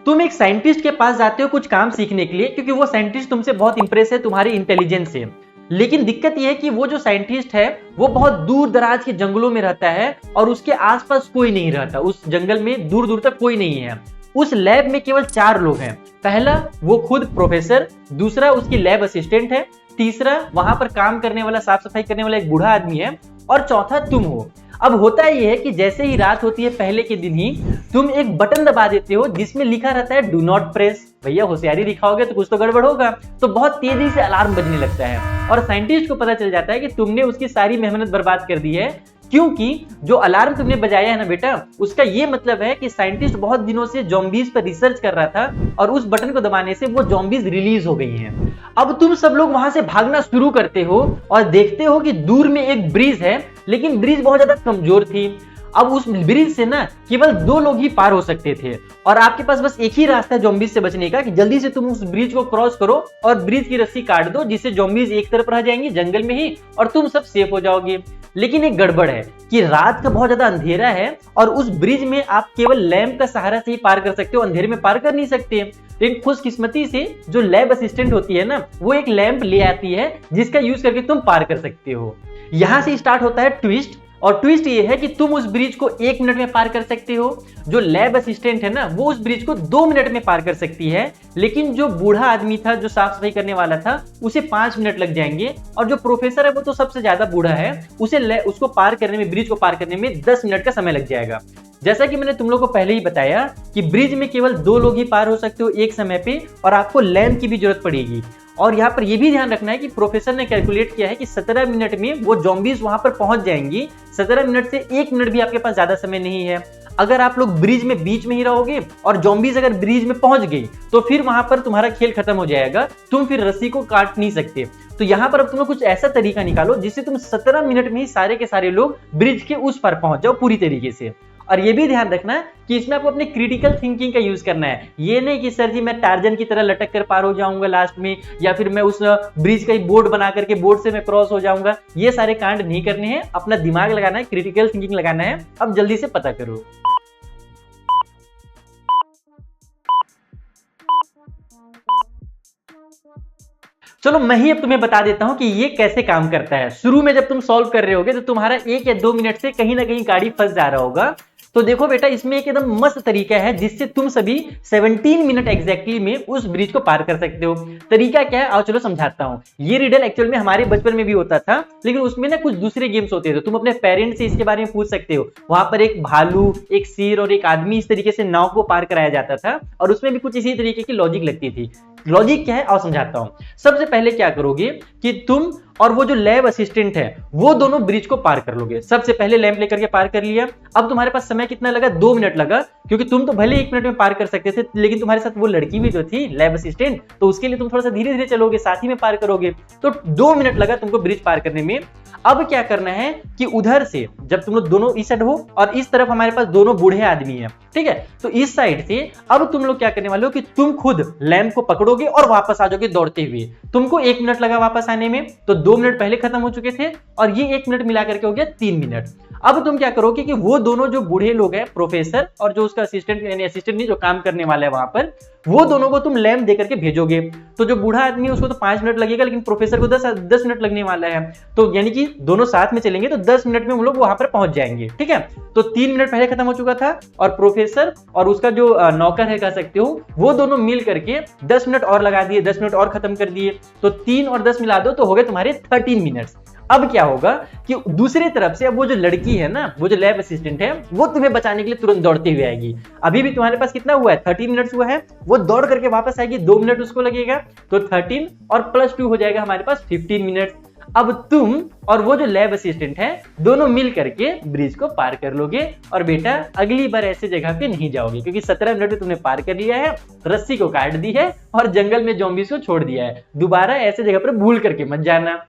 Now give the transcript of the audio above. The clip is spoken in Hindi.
तुम एक साइंटिस्ट के पास जाते हो कुछ काम सीखने के लिए, क्योंकि वो साइंटिस्ट तुमसे बहुत इंप्रेस है तुम्हारी इंटेलिजेंस से। लेकिन दिक्कत यह है कि वो जो साइंटिस्ट है वो बहुत दूर दराज के जंगलों में रहता है और उसके आसपास कोई नहीं रहता। उस जंगल में दूर दूर तक कोई नहीं है। उस लैब में केवल 4 लोग हैं। पहला वो खुद प्रोफेसर, दूसरा उसकी लैब असिस्टेंट है, तीसरा वहां पर काम करने वाला, साफ सफाई करने वाला एक बूढ़ा आदमी है, और चौथा तुम हो। अब होता यह है कि जैसे ही रात होती है पहले के दिन ही तुम एक बटन दबा देते हो जिसमें लिखा रहता है डू नॉट प्रेस। भैया होशियारी दिखाओगे तो कुछ तो गड़बड़ होगा। तो बहुत तेजी से अलार्म बजने लगता है और साइंटिस्ट को पता चल जाता है कि तुमने उसकी सारी मेहनत बर्बाद कर दी है, क्योंकि जो अलार्म तुमने बजाया है ना बेटा, उसका ये मतलब है कि साइंटिस्ट बहुत दिनों से ज़ॉम्बीज पर रिसर्च कर रहा था और उस बटन को दबाने से वो ज़ॉम्बीज रिलीज हो गई हैं। अब तुम सब लोग वहां से भागना शुरू करते हो और देखते हो कि दूर में एक ब्रिज है, लेकिन ब्रिज बहुत ज्यादा कमजोर थी। अब उस ब्रिज से ना केवल 2 लोग ही पार हो सकते थे और आपके पास बस एक ही रास्ता है ज़ॉम्बीज से बचने का कि जल्दी से तुम उस ब्रिज को क्रॉस करो और ब्रिज की रस्सी काट दो, जिससे ज़ॉम्बीज एक तरफ रह जाएंगे जंगल में ही और तुम सब सेफ हो जाओगे। लेकिन एक गड़बड़ है कि रात का बहुत ज्यादा अंधेरा है और उस ब्रिज में आप केवल लैंप का सहारा से ही पार कर सकते हो, अंधेरे में पार कर नहीं सकते। लेकिन खुशकिस्मती से जो लैब असिस्टेंट होती है ना, वो एक लैंप ले आती है जिसका यूज करके तुम पार कर सकते हो। यहां से स्टार्ट होता है ट्विस्ट, और ट्विस्ट ये है कि तुम उस ब्रिज को 1 मिनट में पार कर सकते हो। जो लैब असिस्टेंट है ना, वो उस ब्रिज को 2 मिनट में पार कर सकती है, लेकिन जो बूढ़ा आदमी था जो साफ सफाई करने वाला था उसे 5 मिनट लग जाएंगे, और जो प्रोफेसर है वो तो सबसे ज्यादा बूढ़ा है, उसको पार करने में, ब्रिज को पार करने में 10 मिनट का समय लग जाएगा। जैसा कि मैंने तुम लोग को पहले ही बताया कि ब्रिज में केवल 2 लोग ही पार हो सकते हो एक समय पे, और आपको लैंप की भी जरूरत पड़ेगी। और यहाँ पर यह भी ध्यान रखना है कि प्रोफेसर ने कैलकुलेट किया है कि 17 मिनट में वो ज़ॉम्बीज वहां पर पहुंच जाएंगी। 17 मिनट से 1 मिनट भी आपके पास ज्यादा समय नहीं है। अगर आप लोग ब्रिज में बीच में ही रहोगे और ज़ॉम्बीज अगर ब्रिज में पहुंच गई तो फिर वहां पर तुम्हारा खेल खत्म हो जाएगा, तुम फिर रस्सी को काट नहीं सकते। तो यहाँ पर अब तुम लोग कुछ ऐसा तरीका निकालो जिससे तुम 17 मिनट में ही सारे के सारे लोग ब्रिज के उस पार पहुंच जाओ पूरी तरीके से। और ये भी ध्यान रखना कि इसमें आपको अपने क्रिटिकल थिंकिंग का यूज करना है। ये नहीं कि सर जी मैं टार्जन की तरह लटक कर पार हो जाऊंगा लास्ट में, या फिर मैं उस ब्रिज का ही बोर्ड बना करके बोर्ड से मैं क्रॉस हो जाऊंगा। ये सारे कांड नहीं करने हैं, अपना दिमाग लगाना है, क्रिटिकल थिंकिंग लगाना है। अब जल्दी से पता करो। चलो मैं ही अब तुम्हें बता देता हूं कि ये कैसे काम करता है। शुरू में जब तुम सॉल्व कर रहे होगे तो तुम्हारा 1 या 2 मिनट से कहीं ना कहीं गाड़ी फंस जा रहा होगा। तो देखो बेटा, इसमें एक एकदम मस्त तरीका है जिससे तुम सभी 17 मिनट एग्जैक्टली में उस ब्रिज को पार कर सकते हो। तरीका क्या है आओ चलो समझाता हूँ। ये रिडल एक्चुअल में हमारे बचपन में भी होता था, लेकिन उसमें ना कुछ दूसरे गेम्स होते थे। तुम अपने पेरेंट्स से इसके बारे में पूछ सकते हो। वहां पर एक भालू, एक शेर और एक आदमी, इस तरीके से नाव को पार कराया जाता था और उसमें भी कुछ इसी तरीके की लॉजिक लगती थी। लॉजिक क्या है आओ समझाता हूं। सबसे पहले क्या करोगे कि तुम और वो जो लैब असिस्टेंट है वो दोनों ब्रिज को पार कर लोगे। सबसे पहले लैंप लेकर के पार कर लिया। अब तुम्हारे पास समय कितना लगा? 2 मिनट लगा, क्योंकि तुम तो भले 1 मिनट में पार कर सकते थे, लेकिन तुम्हारे साथ वो लड़की भी जो थी लैब असिस्टेंट, तो उसके लिए तुम थोड़ा सा धीरे धीरे चलोगे, साथ ही में पार करोगे। तो 2 मिनट लगा तुमको ब्रिज पार करने में। अब क्या करना है कि उधर से जब तुम लोग दोनों इस साइड हो और इस तरफ हमारे पास दोनों बूढ़े आदमी हैं, ठीक है, तो इस साइड से अब तुम लोग क्या करने वाले हो कि तुम खुद लैंप को पकड़ोगे और वापस आ जाओगे दौड़ते हुए। तुमको 1 मिनट लगा वापस आने में, तो 2 मिनट पहले खत्म हो चुके थे और ये 1 मिनट मिला करके हो गया 3 मिनट। अब तुम क्या करोगे कि वो दोनों जो बूढ़े लोग हैं, प्रोफेसर और जो उसका असिस्टेंट, यानी असिस्टेंट नहीं जो काम करने वाला है वहां पर, वो दोनों को तुम लैंप देकर के भेजोगे। तो जो बूढ़ा आदमी है उसको तो 5 मिनट लगेगा, लेकिन प्रोफेसर को 10 मिनट लगने वाला है। तो यानी कि दोनों साथ में चलेंगे तो 10 मिनट में हम लोग वहां पर पहुंच जाएंगे, ठीक है। तो 3 मिनट पहले खत्म हो चुका था और प्रोफेसर और उसका जो नौकर है कह सकते हो, वो दोनों मिल करके 10 मिनट और लगा दिए, 10 मिनट और खत्म कर दिए। तो 3 और 10 मिला दो तो हो गए तुम्हारे 13 मिनट्स। अब क्या होगा कि दूसरी तरफ से अब वो जो लड़की है ना, वो जो लैब असिस्टेंट है, वो तुम्हें बचाने के लिए तुरंत दौड़ते हुए आएगी। अभी भी तुम्हारे पास कितना हुआ है? 13 मिनट्स हुआ है। वो दौड़ करके वापस आएगी, 2 मिनट उसको लगेगा, तो 13 और +2 हो जाएगा हमारे पास 15 मिनट। अब तुम और वो जो लैब असिस्टेंट है दोनों मिल करके ब्रिज को पार कर लोगे। और बेटा अगली बार ऐसे जगह पे नहीं जाओगे, क्योंकि 17 मिनट में तुमने पार कर लिया है, रस्सी को काट दी है और जंगल में ज़ॉम्बीज़ को छोड़ दिया है। दोबारा ऐसे जगह पर भूल करके मत जाना।